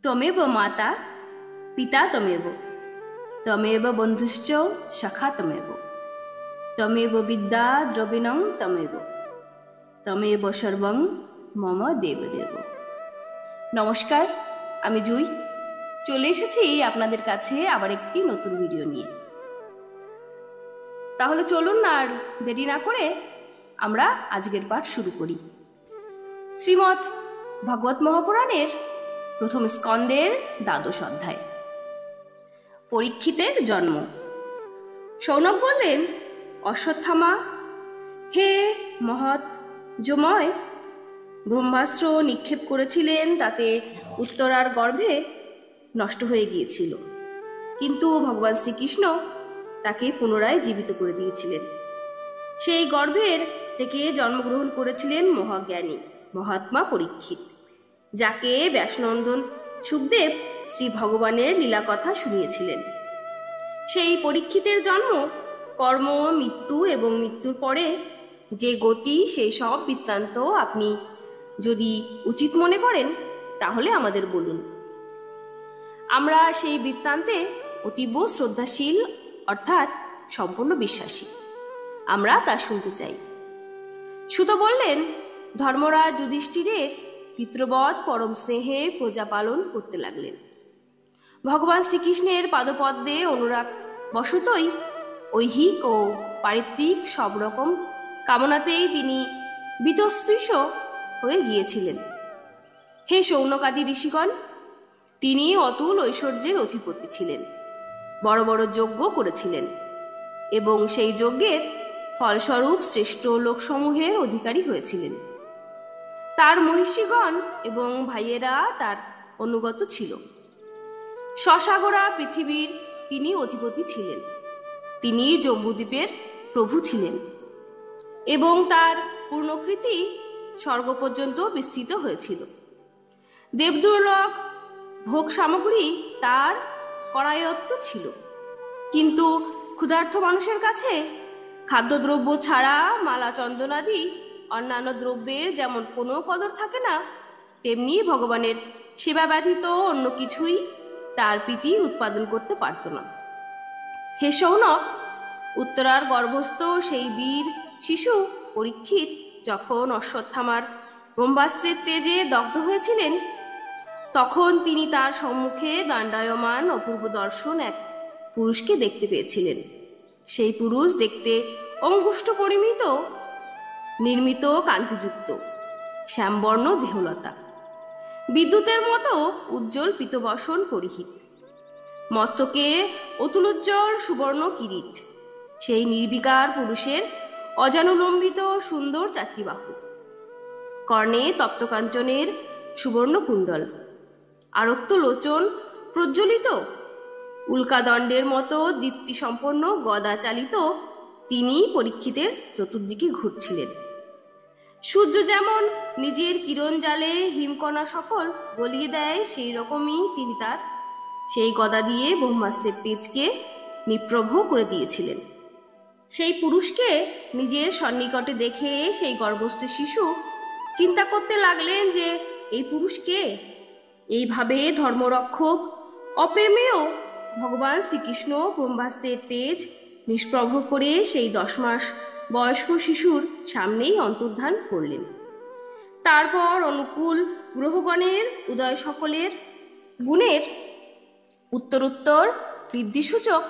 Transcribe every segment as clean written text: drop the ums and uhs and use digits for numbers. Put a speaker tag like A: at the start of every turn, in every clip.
A: त्वमेव माता पिता त्वमेव त्वमेव बन्धुश्च सखा त्वमेव त्वमेव विद्या द्रविणं त्वमेव त्वमेव सर्वं मम देवदेव। নমস্কার, আমি জুই চলে এসেছি আপনাদের কাছে আবার একটি নতুন ভিডিও নিয়ে। তাহলে চলুন আর দেরি না করে আমরা আজকের পাঠ শুরু করি। শ্রীমদ্ ভাগবত মহাপুরাণের প্রথম স্কন্দের দ্বাদশ অধ্যায়। পরীক্ষিতের জন্ম। শৌনক বললেন, অশ্বত্থামা, হে মহৎ যময়, ব্রহ্মাস্ত্র নিক্ষেপ করেছিলেন, তাতে উত্তরার গর্ভে নষ্ট হয়ে গিয়েছিল, কিন্তু ভগবান শ্রীকৃষ্ণ তাকে পুনরায় জীবিত করে দিয়েছিলেন। সেই গর্ভের থেকে জন্মগ্রহণ করেছিলেন মহাজ্ঞানী মহাত্মা পরীক্ষিত, যাকে ব্যাসনন্দন সুখদেব শ্রী ভগবানের লীলা কথা শুনিয়েছিলেন। সেই পরীক্ষিতের জন্ম, কর্ম, মৃত্যু এবং মৃত্যুর পরে যে গতি, সেই সব বৃত্তান্ত আপনি যদি উচিত মনে করেন তাহলে আমাদের বলুন। আমরা সেই বৃত্তান্তে অতীব শ্রদ্ধাশীল, অর্থাৎ সম্পূর্ণ বিশ্বাসী। আমরা তা শুনতে চাই। সুত বললেন, ধর্মরাজ যুধিষ্ঠিরের পিতৃবৎ পরম স্নেহে প্রজা পালন করতে লাগলেন। ভগবান শ্রীকৃষ্ণের পাদপদ্মে অনুরাগ বশতই ঐহিক ও পারিত্রিক সব রকম কামনাতেই তিনি বীতস্পৃশ হয়ে গিয়েছিলেন। হে শৌনকাদি ঋষিগণ, তিনি অতুল ঐশ্বর্যের অধিপতি ছিলেন, বড় বড় যজ্ঞ করেছিলেন এবং সেই যজ্ঞের ফলস্বরূপ শ্রেষ্ঠ লোকসমূহের অধিকারী হয়েছিলেন। তার মহিষীগণ এবং ভাইয়েরা তার অনুগত ছিল। সসাগরা পৃথিবীর তিনি অধিপতি ছিলেন। তিনি জম্বুদ্বীপের প্রভু ছিলেন এবং তার পূর্ণকৃতি স্বর্গ পর্যন্ত বিস্তৃত হয়েছিল। দেবদুর্লভ ভোগ সামগ্রী তার করায়ত্ত ছিল, কিন্তু ক্ষুধার্ত মানুষের কাছে খাদ্যদ্রব্য ছাড়া মালা চন্দনাদি অন্যান্য দ্রব্যের যেমন কোনো কদর থাকে না, তেমনি ভগবানের সেবা ব্যতীত অন্য কিছুই তার প্রীতি উৎপাদন করতে পারত না। হে শৌনক, উত্তরার গর্ভস্থ সেই বীর শিশু পরীক্ষিত যখন অশ্বত্থামার ব্রহ্মাস্ত্রের তেজে দগ্ধ হয়েছিলেন, তখন তিনি তার সম্মুখে দণ্ডায়মান অপূর্ব দর্শন এক পুরুষকে দেখতে পেয়েছিলেন। সেই পুরুষ দেখতে অঙ্গুষ্ঠ পরিমিত, নির্মিত, কান্তিযুক্ত, শ্যামবর্ণ দেহলতা, বিদ্যুতের মতো উজ্জ্বল পীতবসন পরিহিত, মস্তকে অতুলোজ্জ্বল সুবর্ণ কিরীট। সেই নির্বিকার পুরুষের অজানুলম্বিত সুন্দর চারটি বাহু, কর্ণে তপ্তকাঞ্চনের সুবর্ণ কুণ্ডল, আরক্ত লোচন প্রজ্বলিত, উল্কাদণ্ডের মতো দীপ্তি সম্পন্ন গদা চালিত তিনি পরীক্ষিতের চতুর্দিকে ঘুরছিলেন। সূর্য যেমন নিজের কিরণ জালে হিমকণা সকল গলিয়ে দেয়, সেই রকমই তিনি তার সেই গদা দিয়ে ব্রহ্মাস্ত্রের তেজকে নিপ্রভ করে দিয়েছিলেন। সেই পুরুষকে নিজের সন্নিকটে দেখে সেই গর্ভস্থ শিশু চিন্তা করতে লাগলেন যে এই পুরুষ কে? এইভাবে ধর্মরক্ষক অপ্রেমেও ভগবান শ্রীকৃষ্ণ ব্রহ্মাস্ত্রের তেজ নিষ্প্রভ করে সেই 10 মাস বয়স্ক শিশুর সামনেই অন্তর্ধান করলেন। তারপর অনুকূল গ্রহগণের উদয় সকলের গুণের উত্তরোত্তর বৃদ্ধিসূচক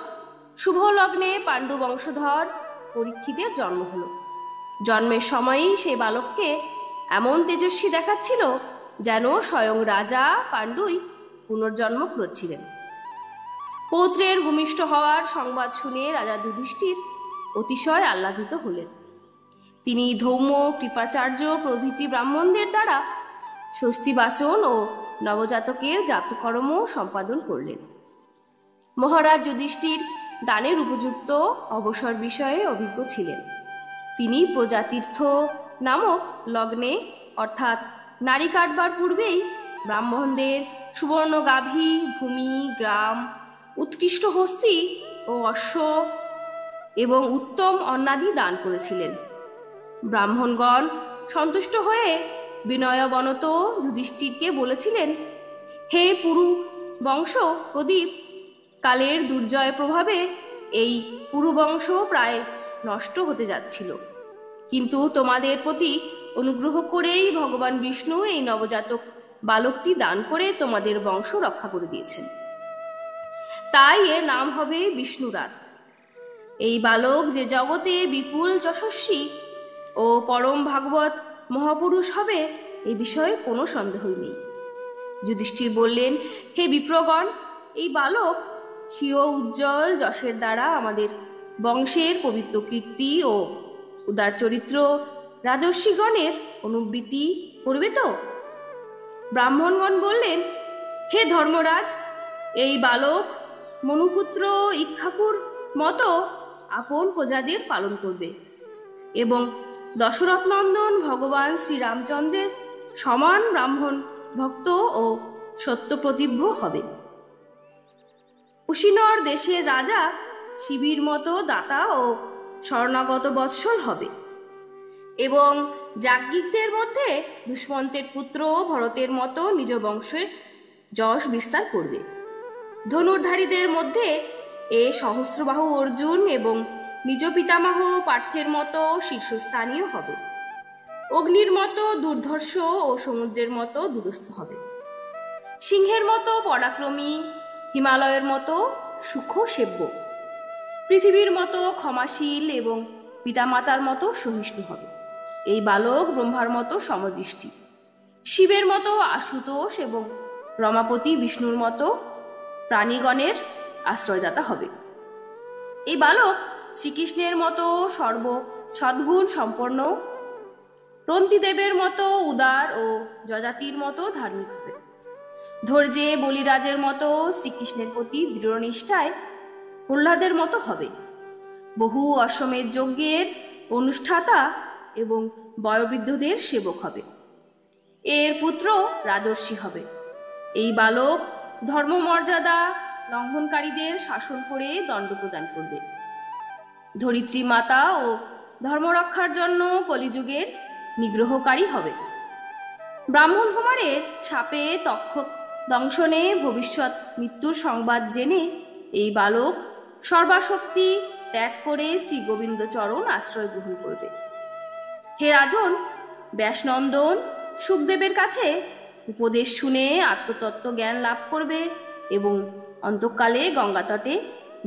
A: শুভ লগ্নে পাণ্ডু বংশধর পরীক্ষিতের জন্ম হল। জন্মের সময়ই সেই বালককে এমন তেজস্বী দেখাচ্ছিল যেন স্বয়ং রাজা পাণ্ডুই পুনর্জন্ম করেছিলেন। পৌত্রের ভূমিষ্ঠ হওয়ার সংবাদ শুনে রাজা যুধিষ্ঠির অতিশয় আহ্লাদিত হলেন। তিনি ধৌম, কৃপাচার্য প্রভৃতি ব্রাহ্মণদের দ্বারা স্বস্তিবাচন ও নবজাতকের জাতকর্ম সম্পাদন করলেন। মহারাজ যুধিষ্ঠির দানের উপযুক্ত অবসর বিষয়ে অভিজ্ঞ ছিলেন। তিনি প্রজাতীর্থ নামক লগ্নে, অর্থাৎ নারী কাটবার পূর্বেই ব্রাহ্মণদের সুবর্ণ গাভী, ভূমি, গ্রাম, উৎকৃষ্ট হস্তি ও অশ্ব এবং উত্তম অন্নাদি দান করেছিলেন। ব্রাহ্মণগণ সন্তুষ্ট হয়ে বিনয়বনত যুধিষ্ঠিরকে বলেছিলেন, হে পুরু বংশ প্রদীপ, কালের দুর্জয় প্রভাবে এই পুরু বংশ প্রায় নষ্ট হতে যাচ্ছিল, কিন্তু তোমাদের প্রতি অনুগ্রহ করেই ভগবান বিষ্ণু এই নবজাতক বালকটি দান করে তোমাদের বংশ রক্ষা করে দিয়েছেন। তাই এর নাম হবে বিষ্ণুরাত। এই বালক যে জগতে বিপুল যশস্বী ও পরম ভাগবত মহাপুরুষ হবে, এই বিষয়ে কোনো সন্দেহই নেই। যুধিষ্ঠির বললেন, হে বিপ্রগণ, এই বালক স্বীয় উজ্জ্বল যশের দ্বারা আমাদের বংশের পবিত্র কীর্তি ও উদার চরিত্র রাজর্ষিগণের অনুবৃত্তি করবে তো? ব্রাহ্মণগণ বললেন, হে ধর্মরাজ, এই বালক মনুপুত্র ইক্ষ্বাকুর মতো আপন প্রজাদের পালন করবে এবং দশরথ নন্দন ভগবান শ্রীরামচন্দ্রের সমান ব্রাহ্মণ ভক্ত ও সত্যপ্রতিভ্য হবে। কুশিনর দেশের রাজা শিবির মতো দাতা ও শরণাগত বৎসল হবে এবং যাজ্ঞিকদের মধ্যে দুষ্মন্তের পুত্র ভরতের মতো নিজ বংশের যশ বিস্তার করবে। ধনুর্ধারীদের মধ্যে এ সহস্রবাহু অর্জুন এবং নিজ পিতামহ পার্থের মতো শীর্ষস্থানীয় হবে। অগ্নির মতো দুর্ধর্ষ ও সমুদ্রের মতো দুরস্থ হবে। সিংহের মতো পরাক্রমী, হিমালয়ের মতো সুখ সেব্য, পৃথিবীর মতো ক্ষমাশীল এবং পিতামাতার মতো সহিষ্ণু হবে। এই বালক ব্রহ্মার মতো সমদৃষ্টি, শিবের মতো আশুতোষ এবং রমাপতি বিষ্ণুর মতো প্রাণীগণের আশ্রয়দাতা হবে। এই বালক শ্রীকৃষ্ণের মতো সর্ব সদ্গুণ সম্পন্ন, রন্তিদেবের মতো উদার ও যজাতির মতো ধার্মিক হবে। ধৈর্যে বলিরাজের মতো শ্রীকৃষ্ণের প্রতি দৃঢ়নিষ্ঠায় প্রহ্লাদের মতো হবে। বহু অশ্বমেধ যজ্ঞের অনুষ্ঠাতা এবং বয়োবৃদ্ধদের সেবক হবে। এর পুত্র রাজর্ষি হবে। এই বালক ধর্মমর্যাদা লঙ্ঘনকারীদের শাসন করে দণ্ড প্রদান করবে। ধরিত্রী মাতা ও ধর্মরক্ষার জন্য কলিযুগের নিগ্রহকারী হবে। ব্রাহ্মণ কুমারের শাপে তক্ষক দংশনে ভবিষ্যৎ মৃত্যুর সংবাদ জেনে এই বালক সর্বাশক্তি ত্যাগ করে শ্রী গোবিন্দ চরণ আশ্রয় গ্রহণ করবে। হে রাজন, ব্যাসনন্দন সুখদেবের কাছে উপদেশ শুনে আত্মতত্ত্ব জ্ঞান লাভ করবে এবং অন্তকালে গঙ্গাতটে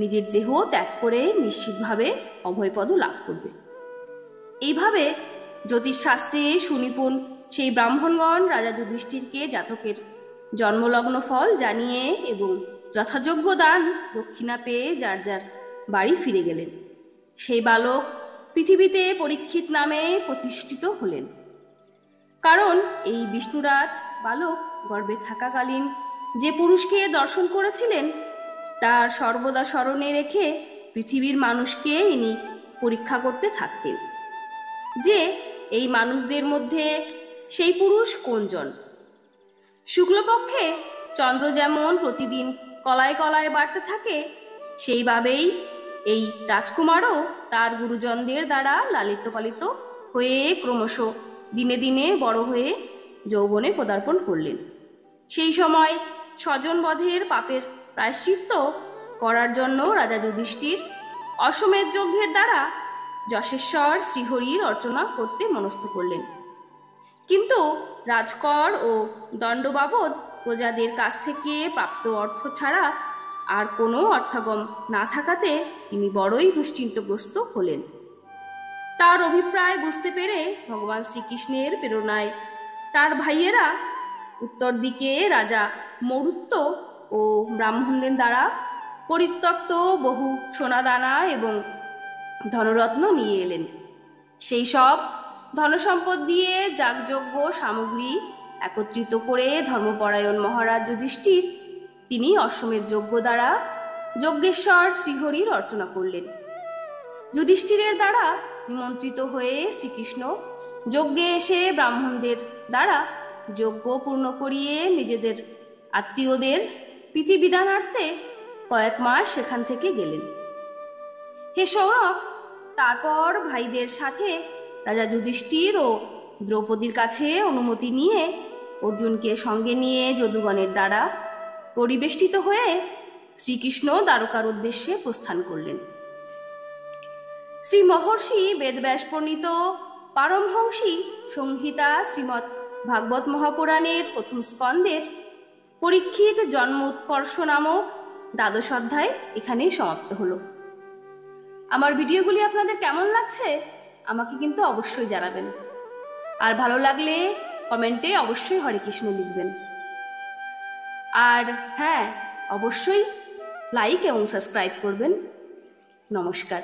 A: নিজের দেহ ত্যাগ করে নিশ্চিতভাবে অভয়পদ লাভ করবে। এইভাবে জ্যোতিষশাস্ত্রে সুনিপুণ সেই ব্রাহ্মণগণ রাজা যুধিষ্ঠিরকে জাতকের জন্মলগ্ন ফল জানিয়ে এবং যথাযোগ্য দান দক্ষিণা পেয়ে যার যার বাড়ি ফিরে গেলেন। সেই বালক পৃথিবীতে পরীক্ষিত নামে প্রতিষ্ঠিত হলেন, কারণ এই বিষ্ণুরাত বালক গর্ভে থাকাকালীন যে পুরুষকে দর্শন করেছিলেন তার সর্বদা স্মরণে রেখে পৃথিবীর মানুষকে ইনি পরীক্ষা করতে থাকতেন যে এই মানুষদের মধ্যে সেই পুরুষ কোনজন। শুক্লপক্ষে চন্দ্র যেমন প্রতিদিন কলায় কলায় বাড়তে থাকে, সেইভাবেই এই রাজকুমারও তার গুরুজনদের দ্বারা লালিত পালিত হয়ে ক্রমশ দিনে দিনে বড় হয়ে যৌবনে পদার্পণ করলেন। সেই সময় স্বজনবধের পাপের প্রায়শ্চিত্ত করার জন্য রাজা যুধিষ্ঠির অশ্বমেধ যজ্ঞের দ্বারা যশেশ্বর শ্রীহরির অর্চনা করতে মনস্থ করলেন। কিন্তু রাজকর ও দণ্ড বাবদ প্রজাদের কাছ থেকে প্রাপ্ত অর্থ ছাড়া আর কোনো অর্থাগম না থাকাতে তিনি বড়ই দুশ্চিন্তগ্রস্ত হলেন। তার অভিপ্রায় বুঝতে পেরে ভগবান শ্রীকৃষ্ণের প্রেরণায় তার ভাইয়েরা উত্তর দিকে রাজা মরুত্ব ও ব্রাহ্মণদের দ্বারা পরিত্যক্ত বহু সোনাদানা এবং ধনরত্ন নিয়ে এলেন। সেই সব ধনসম্পদ দিয়ে যাগযজ্ঞ সামগ্রী একত্রিত করে ধর্মপরায়ণ মহারাজ যুধিষ্ঠির তিনি অশ্বমেধ যজ্ঞ দ্বারা যজ্ঞেশ্বর শ্রীহরির অর্চনা করলেন। যুধিষ্ঠিরের দ্বারা নিমন্ত্রিত হয়ে শ্রীকৃষ্ণ যজ্ঞে এসে ব্রাহ্মণদের দ্বারা যজ্ঞ পূর্ণ করিয়ে নিজেদের আত্মীয়দের বিধিবিধানার্থে কয়েক মাস সেখান থেকে গেলেন। হে সৌরভ, তারপর ভাইদের সাথে রাজা যুধিষ্ঠির ও দ্রৌপদীর কাছে অনুমতি নিয়ে অর্জুনকে সঙ্গে নিয়ে যদুগণের দ্বারা পরিবেষ্টিত হয়ে শ্রীকৃষ্ণ দ্বারকার উদ্দেশ্যে প্রস্থান করলেন। শ্রী মহর্ষি বেদব্যাস প্রণীত পারমহংসী সংহিতা শ্রীমৎ ভাগবত মহাপুরাণের প্রথম স্কন্দের পরীক্ষিত জন্ম উৎকর্ষ নামক দ্বাদশ অধ্যায় এখানেই সমাপ্ত হলো। আমার ভিডিওগুলি আপনাদের কেমন লাগছে আমাকে কিন্তু অবশ্যই জানাবেন, আর ভালো লাগলে কমেন্টে অবশ্যই হরে কৃষ্ণ লিখবেন। আর হ্যাঁ, অবশ্যই লাইক এবং সাবস্ক্রাইব করবেন। নমস্কার।